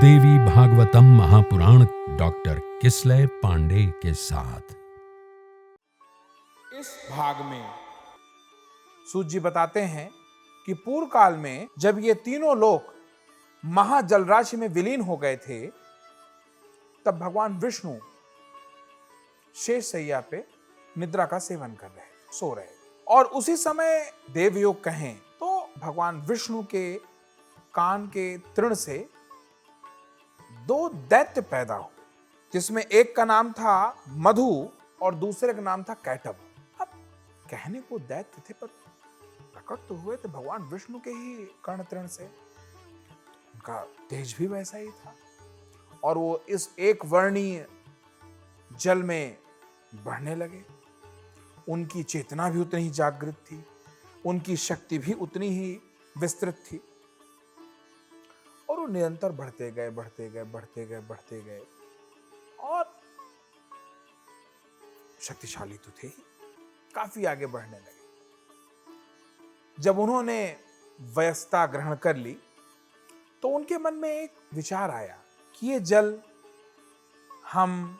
देवी Bhagavatam Mahapuran doctor Kislay Pandey के साथ। इस भाग में सूत जी बताते हैं कि पूर्व काल में जब ये तीनों लोग महाजलराशि में विलीन हो गए थे, तब भगवान विष्णु शेष शैया पे निद्रा का सेवन कर रहे थे, सो रहे थे। और उसी समय देवयोग कहें तो भगवान विष्णु के कान के तृण से दो दैत्य पैदा हुए, जिसमें एक का नाम था मधु और दूसरे का नाम था कैटभ। अब कहने को दैत्य थे, पर प्रकट तो हुए थे भगवान विष्णु के ही कर्ण तृण से। उनका तेज भी वैसा ही था और वो इस एक वर्णीय जल में बढ़ने लगे। उनकी चेतना भी उतनी ही जागृत थी, उनकी शक्ति भी उतनी ही विस्तृत थी और वो निरंतर बढ़ते गए और शक्तिशाली तो थे ही, काफी आगे बढ़ने लगे। जब उन्होंने वयस्ता ग्रहण कर ली तो उनके मन में एक विचार आया कि ये जल, हम,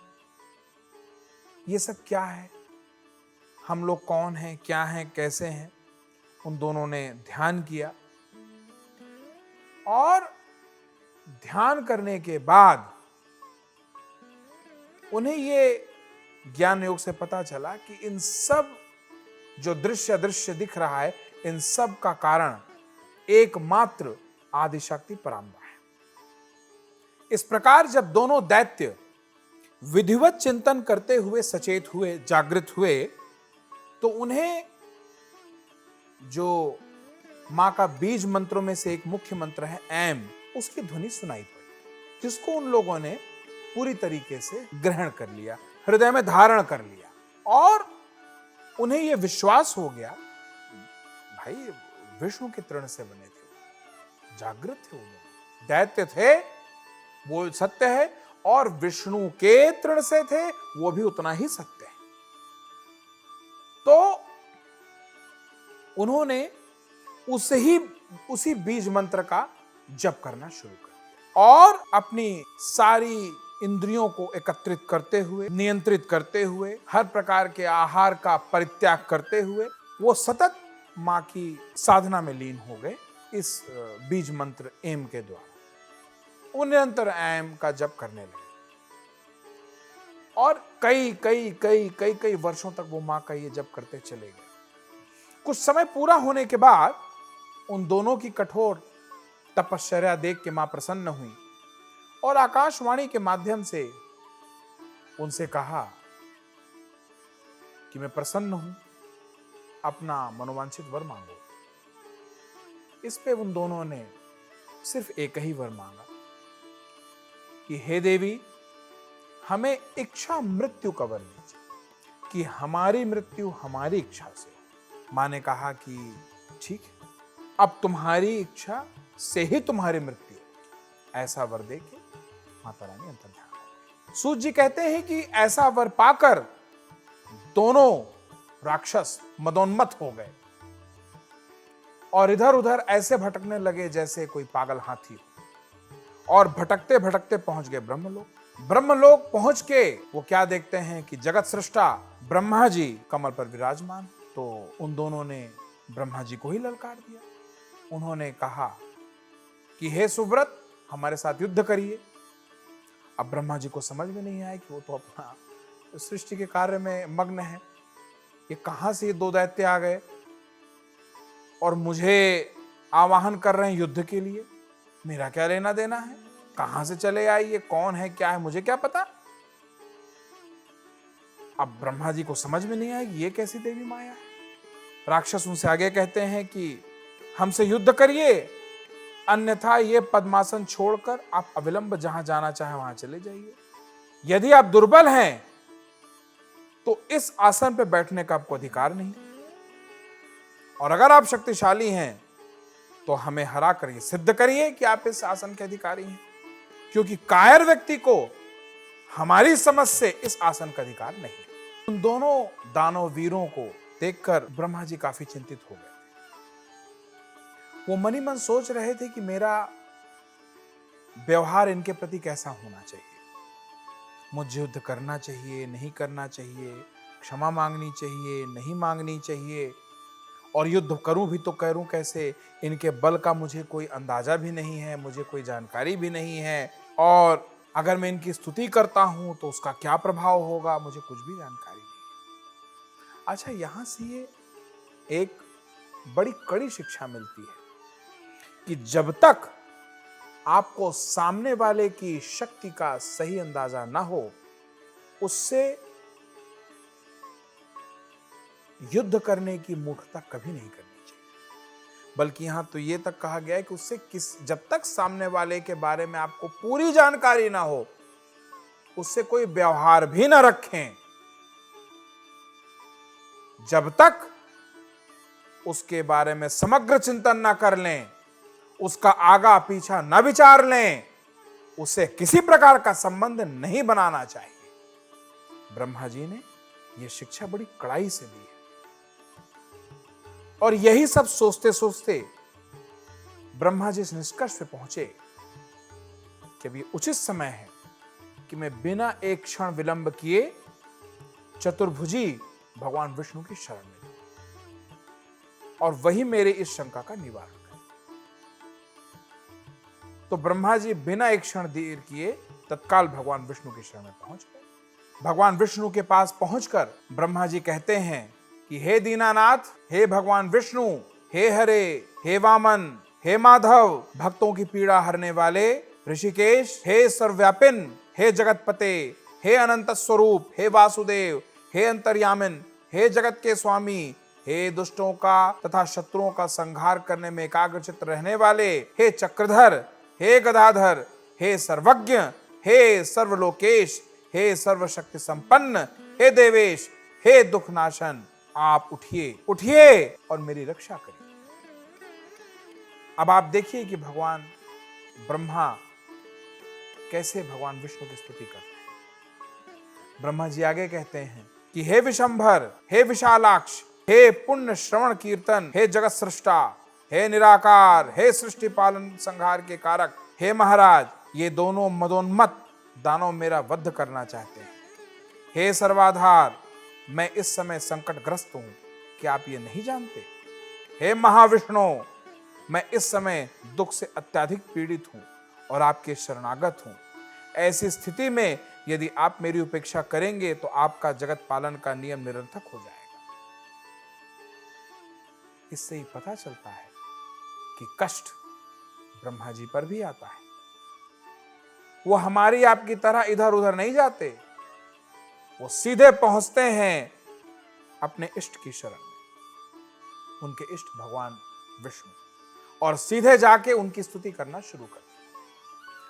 ये सब क्या है, हम लोग कौन हैं, क्या हैं, कैसे हैं। उन दोनों ने ध्यान किया और ध्यान करने के बाद उन्हें ये ज्ञान योग से पता चला कि इन सब जो दृश्य अदृश्य दिख रहा है, इन सब का कारण एकमात्र आदिशक्ति परांबा है। इस प्रकार जब दोनों दैत्य विधिवत चिंतन करते हुए सचेत हुए, जागृत हुए, तो उन्हें जो मां का बीज मंत्रों में से एक मुख्य मंत्र है ऐम, उसकी ध्वनि सुनाई पड़ी, जिसको उन लोगों ने पूरी तरीके से ग्रहण कर लिया, हृदय में धारण कर लिया और उन्हें यह विश्वास हो गया, भाई विष्णु के तृण से बने थे, जागृत थे, वो लोग दैत्य थे वो सत्य है, और विष्णु के तृण से थे वो भी उतना ही सत्य है। तो उन्होंने उसी बीज मंत्र का जप करना शुरू कर दिया और अपनी सारी इंद्रियों को एकत्रित करते हुए, नियंत्रित करते हुए, हर प्रकार के आहार का परित्याग करते हुए वो सतत मां की साधना में लीन हो गए। इस बीज मंत्र एम के द्वारा वो निरंतर एम का जप करने लगे और कई वर्षों तक वो मां का ये जप करते चले गए। कुछ समय पूरा होने के बाद उन दोनों की कठोर तपश्चर्या देख के मां प्रसन्न हुई और आकाशवाणी के माध्यम से उनसे कहा कि मैं प्रसन्न हूं, अपना मनोवांछित वर मांगो। इस पे उन दोनों ने सिर्फ एक ही वर मांगा कि हे देवी, हमें इच्छा मृत्यु का वर दीजिए, कि हमारी मृत्यु हमारी इच्छा से। मां ने कहा कि ठीक है, अब तुम्हारी इच्छा से ही तुम्हारी मृत्यु, ऐसा वर दे के माता रानी अंतर्ध्यान हो गई। सूत जी कहते हैं कि ऐसा वर पाकर दोनों राक्षस मदोन्मत्त हो गए और इधर उधर ऐसे भटकने लगे जैसे कोई पागल हाथी, और भटकते भटकते पहुंच गए ब्रह्मलोक। ब्रह्मलोक पहुंच के वो क्या देखते हैं कि जगत सृष्टा ब्रह्मा जी कमल पर विराजमान। तो उन दोनों ने ब्रह्मा जी को ही ललकार दिया। उन्होंने कहा कि हे सुव्रत, हमारे साथ युद्ध करिए। अब ब्रह्मा जी को समझ में नहीं आया कि वो तो अपना सृष्टि के कार्य में मग्न है, ये कहां से ये दो दैत्य आ गए और मुझे आवाहन कर रहे हैं युद्ध के लिए, मेरा क्या लेना देना है, कहां से चले आए, ये कौन है, क्या है, मुझे क्या पता। अब ब्रह्मा जी को समझ में नहीं आया कि ये कैसी देवी माया है। राक्षस उनसे आगे कहते हैं कि हमसे युद्ध करिए, अन्यथा ये पद्मासन छोड़कर आप अविलंब जहां जाना चाहे वहां चले जाइए। यदि आप दुर्बल हैं तो इस आसन पे बैठने का आपको अधिकार नहीं, और अगर आप शक्तिशाली हैं तो हमें हरा कर सिद्ध करिए कि आप इस आसन के अधिकारी हैं, क्योंकि कायर व्यक्ति को हमारी समझ से इस आसन का अधिकार नहीं। उन दोनों दानव वीरों को देखकर ब्रह्मा जी काफी चिंतित हो गए। वो मन ही मन सोच रहे थे कि मेरा व्यवहार इनके प्रति कैसा होना चाहिए। मुझे युद्ध करना चाहिए, नहीं करना चाहिए, क्षमा मांगनी चाहिए, नहीं मांगनी चाहिए, और युद्ध करूं भी तो करूं कैसे, इनके बल का मुझे कोई अंदाजा भी नहीं है, मुझे कोई जानकारी भी नहीं है, और अगर मैं इनकी स्तुति करता हूं तो उसका क्या प्रभाव होगा, मुझे कुछ भी जानकारी नहीं है। अच्छा, यहां से ये एक बड़ी कड़ी शिक्षा मिलती है कि जब तक आपको सामने वाले की शक्ति का सही अंदाजा ना हो, उससे युद्ध करने की मूर्खता कभी नहीं करनी चाहिए। बल्कि यहां तो यह तक कहा गया है कि उससे जब तक सामने वाले के बारे में आपको पूरी जानकारी ना हो, उससे कोई व्यवहार भी ना रखें। जब तक उसके बारे में समग्र चिंतन ना कर लें, उसका आगा पीछा न विचार लें, उससे किसी प्रकार का संबंध नहीं बनाना चाहिए। ब्रह्मा जी ने यह शिक्षा बड़ी कड़ाई से दी है। और यही सब सोचते सोचते ब्रह्मा जी इस निष्कर्ष पे पहुंचे कि अब ये उचित समय है कि मैं बिना एक क्षण विलंब किए चतुर्भुजी भगवान विष्णु की शरण में जाऊं और वही मेरे इस शंका का निवारण करे। तो ब्रह्मा जी बिना एक क्षण देर किए तत्काल भगवान विष्णु की शरण में पहुंच गए। भगवान विष्णु के पास पहुंचकर ब्रह्मा जी कहते हैं कि हे दीनानाथ, हे भगवान विष्णु, हे हरे, हे वामन, हे माधव, भक्तों की पीड़ा हरने वाले ऋषिकेश, हे सर्वव्यापिन, हे जगतपते, हे अनंत स्वरूप, हे वासुदेव, हे अंतर्यामिन, हे जगत के स्वामी, हे दुष्टों का तथा शत्रुओं का संहार करने में एकाग्रचित्त रहने वाले, हे चक्रधर, हे गदाधर, हे सर्वज्ञ, हे सर्वलोकेश, हे सर्वशक्ति संपन्न, हे देवेश, हे दुखनाशन, आप उठिए, उठिए और मेरी रक्षा करिए। अब आप देखिए कि भगवान ब्रह्मा कैसे भगवान विष्णु की स्तुति करते हैं। ब्रह्मा जी आगे कहते हैं कि हे विशंभर, हे विशालाक्ष, हे पुण्य श्रवण कीर्तन, हे जगत सृष्टा, हे निराकार, हे सृष्टि पालन संहार के कारक, हे महाराज, ये दोनों मदोन्मत्त दानव मेरा वध करना चाहते हैं। हे सर्वाधार, मैं इस समय संकटग्रस्त हूं, क्या आप ये नहीं जानते? हे महाविष्णु, मैं इस समय दुख से अत्यधिक पीड़ित हूं और आपके शरणागत हूं। ऐसी स्थिति में यदि आप मेरी उपेक्षा करेंगे तो आपका जगत पालन का नियम निरर्थक हो जाएगा। इससे ही पता चलता है कि कष्ट ब्रह्मा जी पर भी आता है। वो हमारी आपकी तरह इधर उधर नहीं जाते, वो सीधे पहुंचते हैं अपने इष्ट की शरण में, उनके इष्ट भगवान विष्णु, और सीधे जाके उनकी स्तुति करना शुरू करते हैं।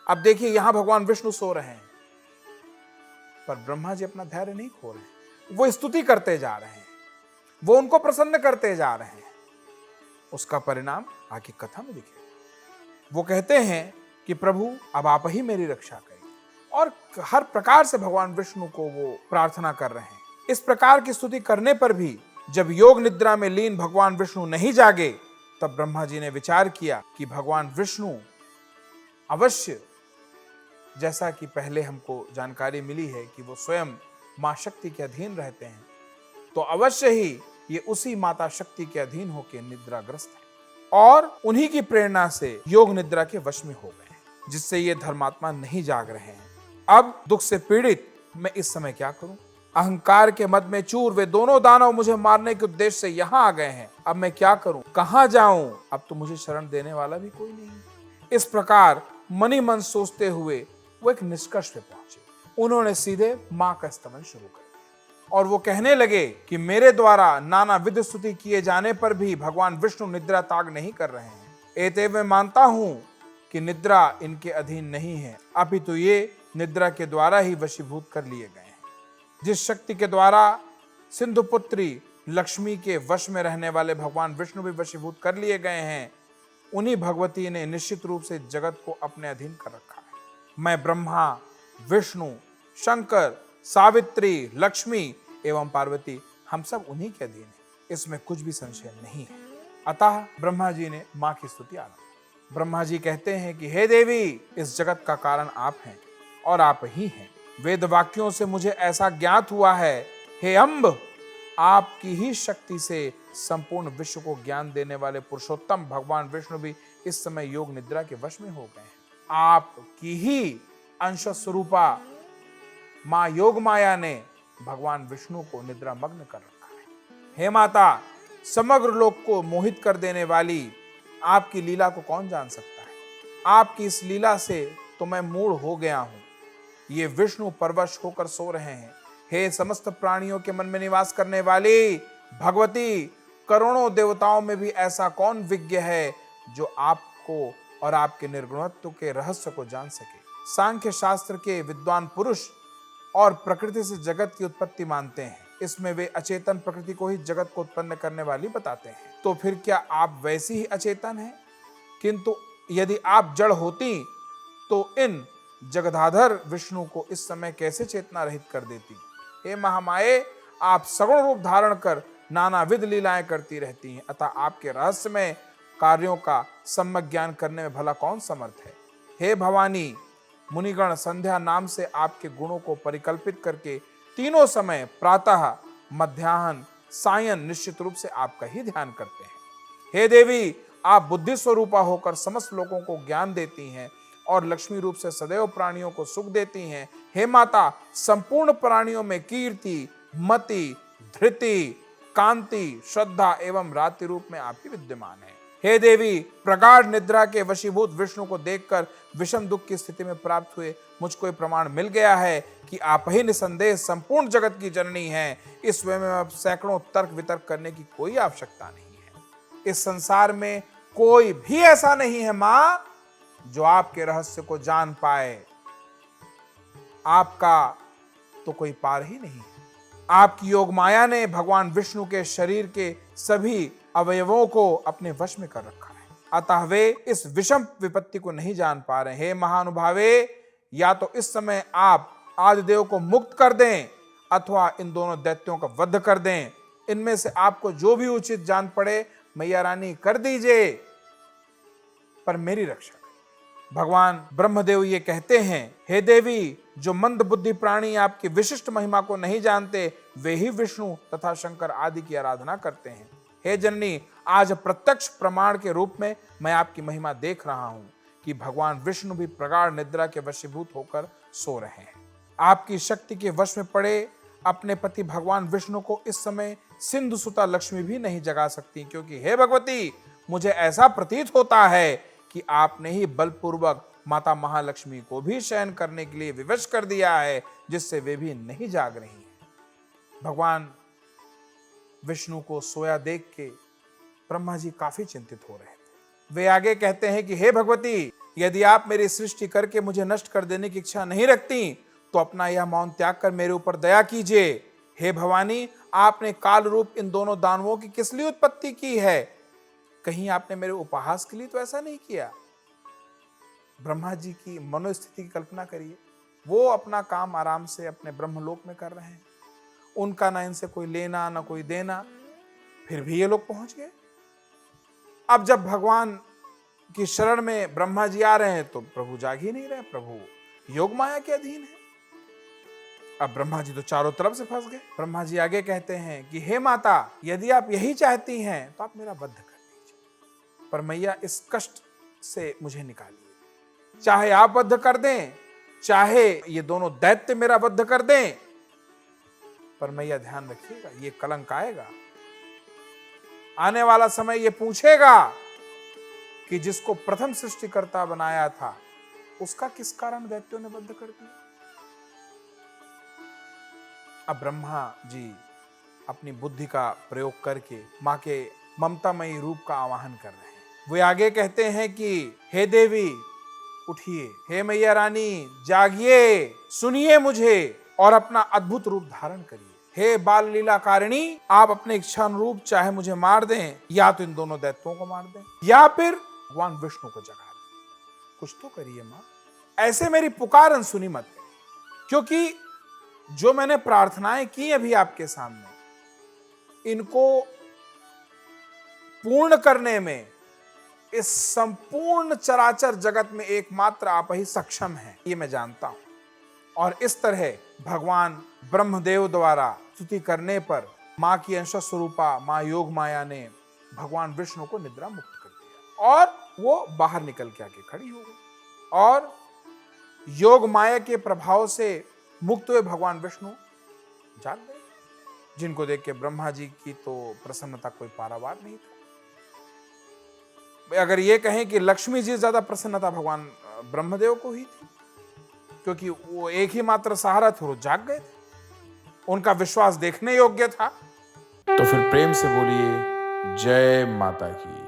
अब देखिए यहां भगवान विष्णु सो रहे हैं, पर ब्रह्मा जी अपना धैर्य नहीं खो रहे, वो स्तुति करते जा रहे हैं, वो उनको प्रसन्न करते जा रहे हैं। उसका परिणाम आगे कथा में दिखेगा। वो कहते हैं कि प्रभु अब आप ही मेरी रक्षा करिए, और हर प्रकार से भगवान विष्णु को वो प्रार्थना कर रहे हैं। इस प्रकार की स्तुति करने पर भी जब योग निद्रा में लीन भगवान विष्णु नहीं जागे, तब ब्रह्मा जी ने विचार किया कि भगवान विष्णु अवश्य, जैसा कि पहले हमको जानकारी मिली है कि वो स्वयं मां शक्ति के अधीन रहते हैं, तो अवश्य ही ये उसी माता शक्ति के अधीन होकर निद्राग्रस्त है और उन्हीं की प्रेरणा से योग निद्रा के वश में हो गए, जिससे ये धर्मात्मा नहीं जाग रहे हैं। अब दुख से पीड़ित मैं इस समय क्या करूं? अहंकार के मद में चूर वे दोनों दानव मुझे मारने के उद्देश्य से यहाँ आ गए हैं। अब मैं क्या करूं? कहां जाऊं? अब तो मुझे शरण देने वाला भी कोई नहीं। इस प्रकार मनी मन सोचते हुए वो एक निष्कर्ष पे पहुंचे। उन्होंने सीधे मां का स्तवन शुरू कर दिया और वो कहने लगे कि मेरे द्वारा नाना विध स्तुति किए जाने पर भी भगवान विष्णु निद्रा त्याग नहीं कर रहे हैं। एतएव मैं मानता हूं कि निद्रा इनके अधीन नहीं है, अपितु ये निद्रा के द्वारा ही वशीभूत कर लिए गए हैं। जिस शक्ति के द्वारा सिंधु पुत्री लक्ष्मी के वश में रहने वाले भगवान विष्णु भी वशीभूत कर लिए गए हैं, उन्हीं भगवती ने निश्चित रूप से जगत को अपने अधीन कर रखा है। मैं ब्रह्मा, विष्णु, शंकर, सावित्री, लक्ष्मी एवं पार्वती, हम सब उन्हीं के अधीन हैं, इसमें कुछ भी संशय नहीं है। अतः ब्रह्मा जी ने मां की स्तुति आरंभ। ब्रह्मा जी कहते हैं कि हे देवी, इस जगत का कारण आप हैं और आप ही हैं। वेद वाक्यों से मुझे ऐसा ज्ञात हुआ है, हे अम्ब, आपकी ही शक्ति से संपूर्ण विश्व को ज्ञान देने वाले पुरुषोत्तम भगवान विष्णु भी इस समय योग निद्रा के वश में हो गए हैं। आपकी ही अंश स्वरूपा मां योग माया ने भगवान विष्णु को निद्रा मग्न कर रखा है। हे माता, समग्र लोक को मोहित कर देने वाली आपकी लीला को कौन जान सकता है। आपकी इस लीला से तो मैं मूढ़ हो गया हूं। ये विष्णु परवश होकर सो रहे हैं। हे समस्त प्राणियों के मन में निवास करने वाली भगवती, करोड़ों देवताओं में भी ऐसा कौन विज्ञ है जो आपको और आपके निर्गुणत्व के रहस्य को जान सके। सांख्य शास्त्र के विद्वान पुरुष और प्रकृति से जगत की उत्पत्ति मानते हैं। इसमें वे अचेतन प्रकृति को ही जगत को उत्पन्न करने वाली बताते हैं। तो फिर क्या आप वैसी ही अचेतन हैं? किंतु यदि आप जड़ होती तो इन जगदाधर विष्णु को इस समय कैसे चेतना रहित कर देती। हे महामाये, आप सगुण रूप धारण कर नानाविध लीलाएं करती रहती हैं, अतः आपके रहस्यमय कार्यों का सम्यक ज्ञान करने में भला कौन समर्थ है। हे भवानी, मुनिगण संध्या नाम से आपके गुणों को परिकल्पित करके तीनों समय प्रातः, मध्याह्न, सायं निश्चित रूप से आपका ही ध्यान करते हैं। हे देवी, आप बुद्धि स्वरूपा होकर समस्त लोगों को ज्ञान देती हैं और लक्ष्मी रूप से सदैव प्राणियों को सुख देती हैं। हे माता, संपूर्ण प्राणियों में कीर्ति, मति, धृति, कांति, श्रद्धा एवं रात्रि रूप में आप ही विद्यमान हैं। हे देवी, प्रगाढ़ निद्रा के वशीभूत विष्णु को देखकर विषम दुख की स्थिति में प्राप्त हुए मुझको ये प्रमाण मिल गया है कि आप ही निसंदेह संपूर्ण जगत की जननी हैं। इस वे में अब सैकड़ों तर्क वितर्क करने की कोई आवश्यकता नहीं है। इस संसार में कोई भी ऐसा नहीं है मां जो आपके रहस्य को जान पाए। आपका तो कोई पार ही नहीं है। आपकी योग माया ने भगवान विष्णु के शरीर के सभी अवयवों को अपने वश में कर रखा है, अतः वे इस विषम विपत्ति को नहीं जान पा रहे। हे महानुभावे, या तो इस समय आप आदिदेव को मुक्त कर दें अथवा इन दोनों दैत्यों का वध कर दें। इनमें से आपको जो भी उचित जान पड़े मैया रानी कर दीजिए, पर मेरी रक्षा करें। भगवान ब्रह्मदेव ये कहते हैं, हे देवी, जो मंद बुद्धि प्राणी आपकी विशिष्ट महिमा को नहीं जानते वे ही विष्णु तथा शंकर आदि की आराधना करते हैं। हे जननी, आज प्रत्यक्ष प्रमाण के रूप में मैं आपकी महिमा देख रहा हूं कि भगवान विष्णु भी प्रगाढ़ निद्रा के वशीभूत होकर सो रहे हैं। आपकी शक्ति के वश में पड़े अपने पति भगवान विष्णु को इस समय सिंधु सुता लक्ष्मी भी नहीं जगा सकती, क्योंकि हे भगवती, मुझे ऐसा प्रतीत होता है कि आपने ही बलपूर्वक माता महालक्ष्मी को भी शयन करने के लिए विवश कर दिया है, जिससे वे भी नहीं जाग रही हैं। भगवान विष्णु को सोया देख के ब्रह्मा जी काफी चिंतित हो रहे थे। वे आगे कहते हैं कि हे भगवती, यदि आप मेरी सृष्टि करके मुझे नष्ट कर देने की इच्छा नहीं रखती तो अपना यह मौन त्याग कर मेरे ऊपर दया कीजिए। हे भवानी, आपने काल रूप इन दोनों दानवों की किस लिए उत्पत्ति की है? कहीं आपने मेरे उपहास के लिए तो ऐसा नहीं किया। ब्रह्मा जी की मनोस्थिति की कल्पना करिए। वो अपना काम आराम से अपने ब्रह्मलोक में कर रहे हैं, उनका ना इनसे कोई लेना ना कोई देना, फिर भी ये लोग पहुंच गए। अब जब भगवान की शरण में ब्रह्मा जी आ रहे हैं तो प्रभु जाग ही नहीं रहे, प्रभु योग माया के अधीन है। अब ब्रह्मा जी तो चारों तरफ से फंस गए। ब्रह्मा जी आगे कहते हैं कि हे माता, यदि आप यही चाहती हैं तो आप मेरा वध कर दीजिए, पर मैया इस कष्ट से मुझे निकालिए। चाहे आप वध कर दें, चाहे ये दोनों दैत्य मेरा वध कर दें, पर मैया ध्यान रखिएगा, ये कलंक आएगा। आने वाला समय ये पूछेगा कि जिसको प्रथम सृष्टिकर्ता बनाया था उसका किस कारण दैत्यों ने वध कर दिया। अब ब्रह्मा जी अपनी बुद्धि का प्रयोग करके मां के ममतामयी रूप का आवाहन कर रहे हैं। वे आगे कहते हैं कि हे देवी उठिए, हे मैया रानी जागिए, सुनिए मुझे और अपना अद्भुत रूप धारण करिए। हे बाल लीला कारिणी, आप अपने इच्छा अनुरूप चाहे मुझे मार दें या तो इन दोनों दैत्यों को मार दें या फिर भगवान विष्णु को जगा दें। कुछ तो करिए मां, ऐसे मेरी पुकार अनसुनी मत करिए, क्योंकि जो मैंने प्रार्थनाएं की अभी आपके सामने, इनको पूर्ण करने में इस संपूर्ण चराचर जगत में एकमात्र आप ही सक्षम हैं, ये मैं जानता हूं। और इस तरह भगवान ब्रह्मदेव द्वारा स्तुति करने पर मां की अंश स्वरूपा मां योग माया ने भगवान विष्णु को निद्रा मुक्त कर दिया और वो बाहर निकल के आके खड़ी हो गई। और योग माया के प्रभाव से मुक्त हुए भगवान विष्णु जाग गए, जिनको देख के ब्रह्मा जी की तो प्रसन्नता कोई पारावार नहीं था। अगर ये कहें कि लक्ष्मी जी ज्यादा प्रसन्नता भगवान ब्रह्मदेव को ही थी, क्योंकि वो एक ही मात्र सहारा थे, वो जाग गए थे, उनका विश्वास देखने योग्य था। तो फिर प्रेम से बोलिए जय माता की।